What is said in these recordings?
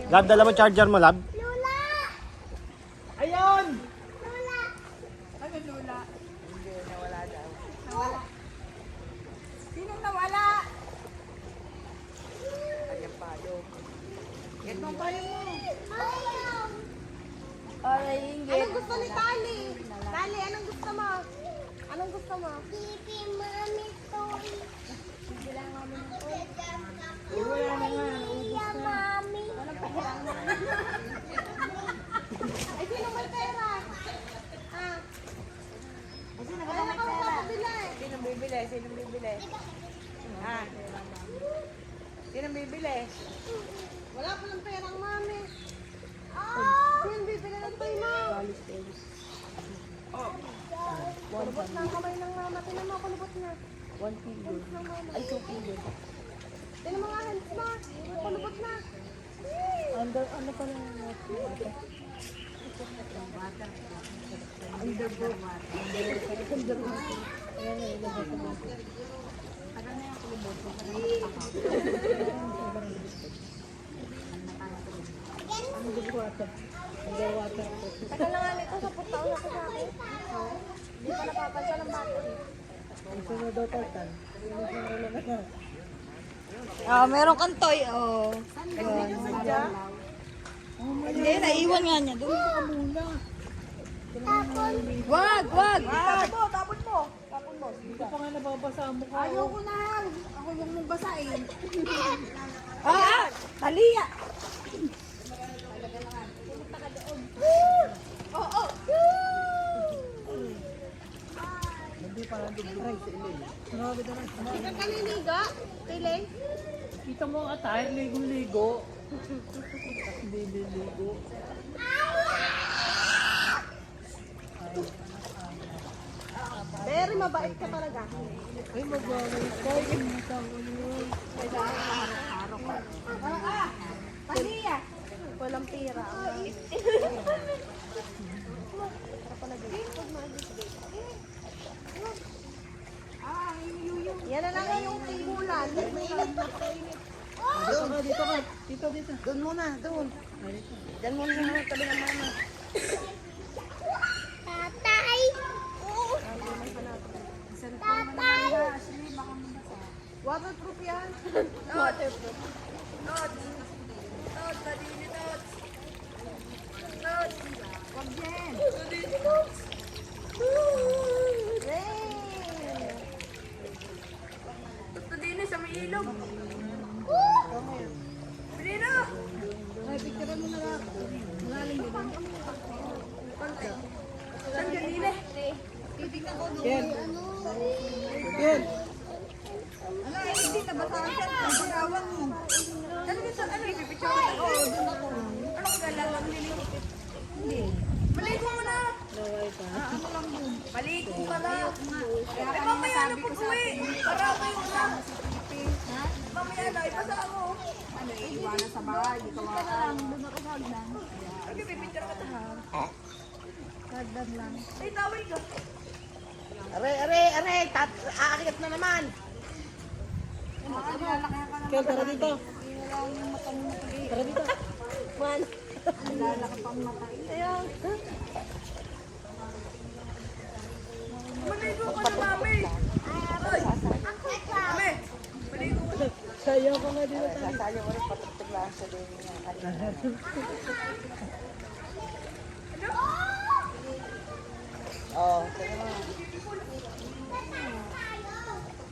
Lab, dala mo charger mo, Lab. Lula! Ayun! Lula! Ano lula? Hindi, nawala daw. Nawala. Sinong nawala? Ayan pa, yun. Get mo pa yun mo. Ayaw! Aray, inggit. Anong gusto ni Tali? Tali, anong gusto mo? Anong gusto mo? Pipi, mami, toy. Bilang kami ng toy. Lula, Lula, mami. Ay, sino may pera? Ah, Sino ay, nakapapabili. Sinong bibili? Sinong bibili? Ha? Sinong bibili? Wala pa ng perang mami. Oh! Sino bibili ng toy mo? Kulubot na ang kamay ng mama. Tinan mo, kulubot na. 1 kilo. Ng mama. Ay, 2 kilo. Tinan mo nga hands mo. Kulubot na. Ano pa lang natin? Tagal na nga nito sa putaon ako sa akin. Hindi pa napapansa ng battery. Ah, meron kang toy, oh. Hindi, naiwan nga niya. Doon ka muna. Wag, wag. Tapon mo. Ito pa nga nababasa mo ka. Ayoko na. Ako yung mong basain. Ah, taliya. Hindi pa lang dubray sa ilay. Grabe na lang. Hindi ka kaliliga. Tiling. Kita mo ang attire, ligo-ligo. Hindi ligo. Very mabait ka talaga. Ay, magwaway ko. Imutan ko yun. Taliya. Walang pira. Yan na lang yung timulan. Dito ka, dito ka. Dito. Doon muna, doon. Diyan muna sa tabi ng mama. Tatay! Tatay! Waterproof yan. Waterproof. Tots. Tots, madini tots. Tots. Wag yan. Madini tots. Rain. Tots, madini sa may ilog. Madini. Ay, picturean mo na lang. Malalim din. Konti. Saan ganili? Titignan ko doon. Ken. Ano? Ken. Ano, ay, hindi na basahan siya. Ang tawag mo. Ano ka sa ano? Ipipicture ko. Oo, doon ako. Ano ka galalang nililipit? Hindi. Maligo mo na. Ano lang doon. Maligo ka na. Ay, mamaya na pag-uwi. Para kayo na. Mamaya na, ipasa ako. Ano, iiwanan sa bahay. Di ka lang. Doon ako sa hagdan. Okay, pipicture ka ta. Hagdan lang. Ay, tawag ka. Are. Aakit na naman. Ken, tara dito. Tara dito. Lalaki pang mata. Ayaw. Maligo ka na, mami. Ay, mami. Maligo ka na. Sayo ko nga dito. Sasayo ko rin, patutuglaan sa din niya. Oh, sige mo.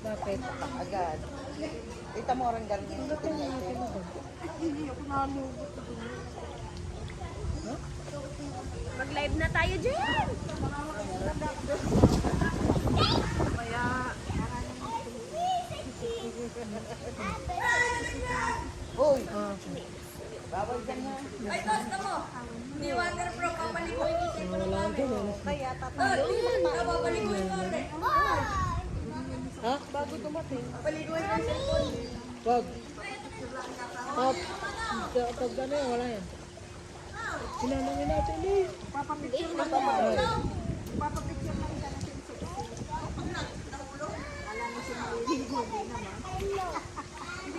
Bakit? Agad. Kita mo rin ganyan. Mag-live na tayo dyan. Kaya, Uy. bawal dyan na. Ay, tosta mo. Hindi waterproof, papaliguin yung cellphone ng mami. Kaya Papaliguin mo ulit. Ha? bago dumating. Papaliguin yung cellphone. Wag. Hop. Pag ano yan, wala yan. Sinanangin natin eh. Papapicture lang naman. Papapicture lang siya natin sa alam mo si Mariligo din naman.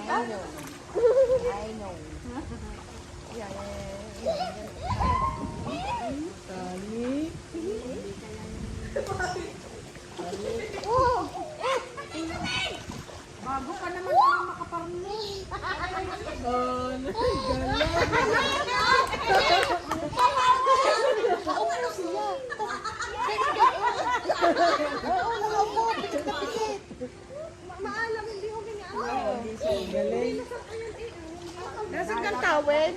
I know. I know. Yeah, Maalam, hindi ko ganyan. Galing. Nasaan kang tawel?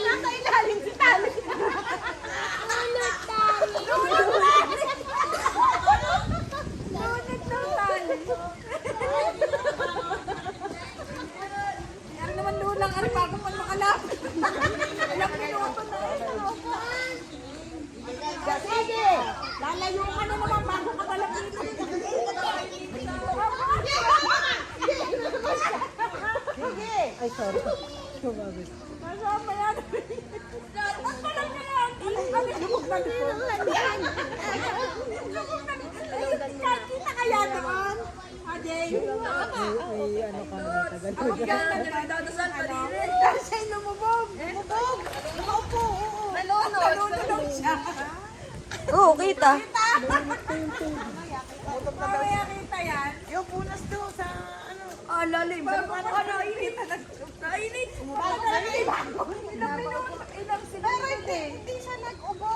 Nasa ilalim si Tali. Yan naman lulang ang bago man makalapit. Ilang minuto na Sige, lalayo ka na naman bago ka malapit. Sige. Ay, sorry. Sumabit. Masama yan. Dapat pa lang yan. Alam ka na. Lubog na lubog. Lubog na lubog. Kita kaya doon. Ajay. May ano ka na tagal. Ang ganda niya nagdadasal pa rin. Kasi lumubog. Lumubog. Lumaupo. Nalunod siya. Oo, kita. Mamaya kita yan. Yung punas doon sa ano. Ah, lalim. Ano, init. Kainit. Ilang sila. Pero hindi siya nag-ubo.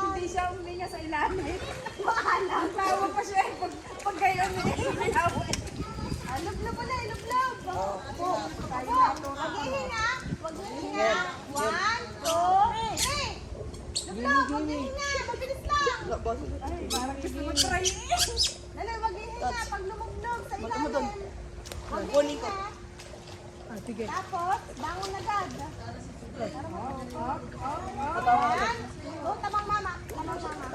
Hindi siya huminga sa ilalim. Bahala. Tawa pa siya pag gayon niya. Lublob pala, lublob. Maghihinga. Maghihinga. 1, 2, 3. Lublob, maghihinga. Mabilis lang. Parang gusto mag-try. Dali, maghihinga. Pag lumugnog sa ilalim. Maghihinga. Ah, sige. Tapos, bangon agad. Oh, tamang mama. Tamang mama.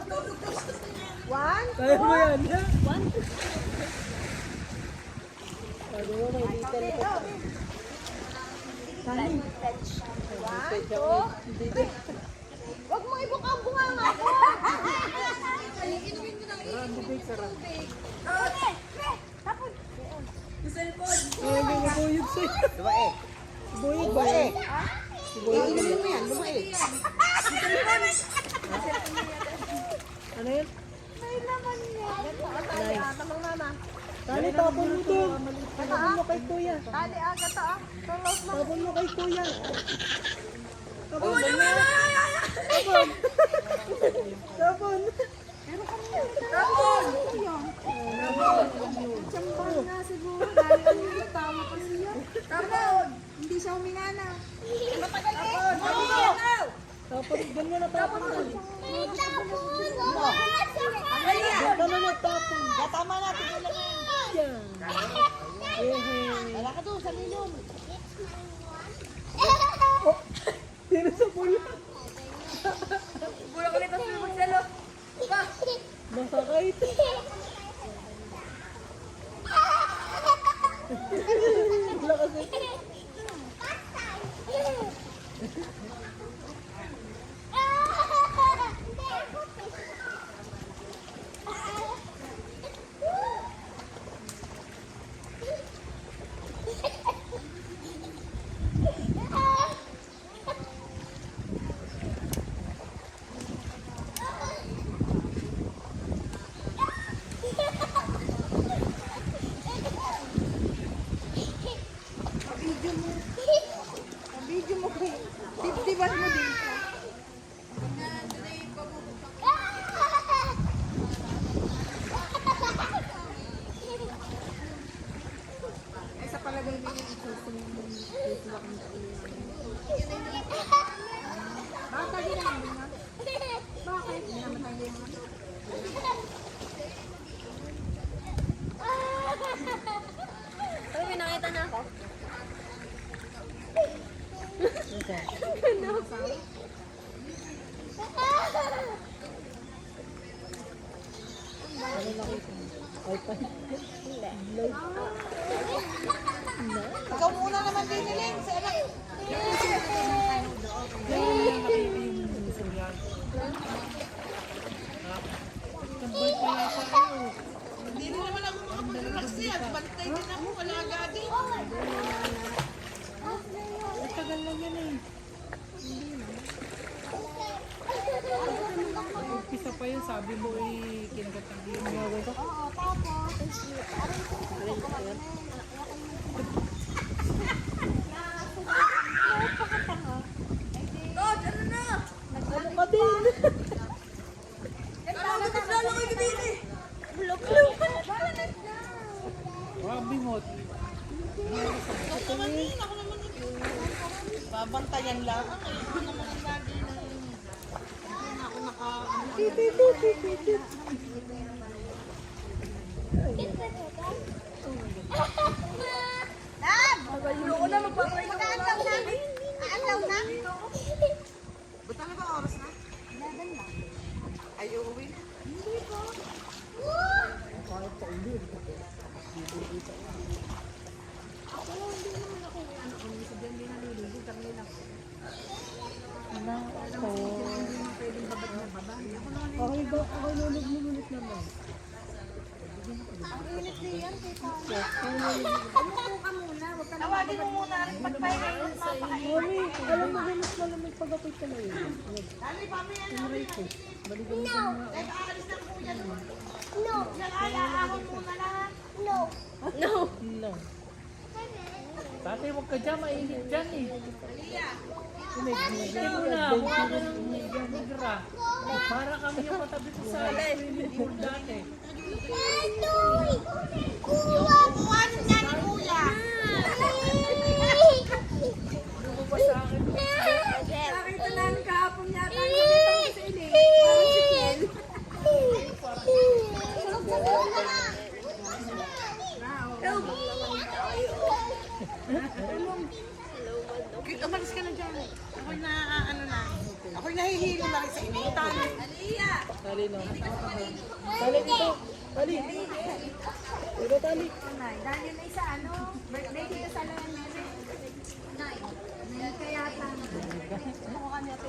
1, Kaya mo yan. Sabi mo, may detail ko. Saan? 1, 2. Huwag mo ibuka ang bunganga ko. Tapos, Ay, may nabuyog sa'yo. Lumae. Buyog ba eh? Buyog mo yan, lumae. Ano yun? may laman niya. Tamang mama. Tali, tapon mo doon. Tapon mo kay kuya. Tali, agad ta. Tulos mo. Tapon mo kay kuya. Tapon. Tapon. Champan na siguro. Dahil ano yung tawa pa siya. Tapon. Hindi siya humingana. Tapon, doon mo na tapon. Ayan. Diyan ka na nagtapon. Tama natin yung laman. Yan. Wala ka doon sa milyon. Sino sa pula? Bulang ulit ang magsalo. Masakay. Wala kasi. Video mo ko. Dibdibas mo din. Eh, sa palagay mo yung isusuwak mo. Bata din naman yan. Bakit? Hindi naman tayo yan. Ay, may nakita na ako. Ano nakita mo? iPad? Ikaw muna naman din nilin. Sa anak. Hindi rin naman ako makapag-relax yan. Bantay din ako. Wala agad eh. Tagal lang yan eh. Isa pa yun, sabi mo kinagat ng iyo. Oo, tapos. Dod, ano na? Ano ka din? Ano ka lalaki ka din eh? Grabe mo. Babantayan lang. Ako naman ang lagi na ako naka... Ayoko na magpapalit. Mag-aalaw na. Aalaw na. Ba't ano ba oras na? 11 lang. Ay, uuwi na. Hindi po. Okay ba? Okay, lulog naman. Ang init diyan, tita. Umupo ka muna. Huwag ka na Tawagin mo muna rin pagpahinga yung Mami, alam mo ganun malamig pag ako'y talayo. Tinry ko. Balikan mo sa mga... No. Tatay, huwag ka dyan. Mainit dyan eh. Hindi mo na. Mukha ka ng migra. Para kami yung katabi ko sa swimming pool dati. Ano ba sa akin? Nakita namin kahapon yata. Nakita ko sa ilim. Parang si Kel. Umalis ka na dyan. Ako'y na, ano na. Ako'y nahihilo na rin sa initan. Tali no. Tali dito. Tali. Dito tali. Dahil yun ay sa ano, birthday dito sa Layan. Kaya yata. Kung kami at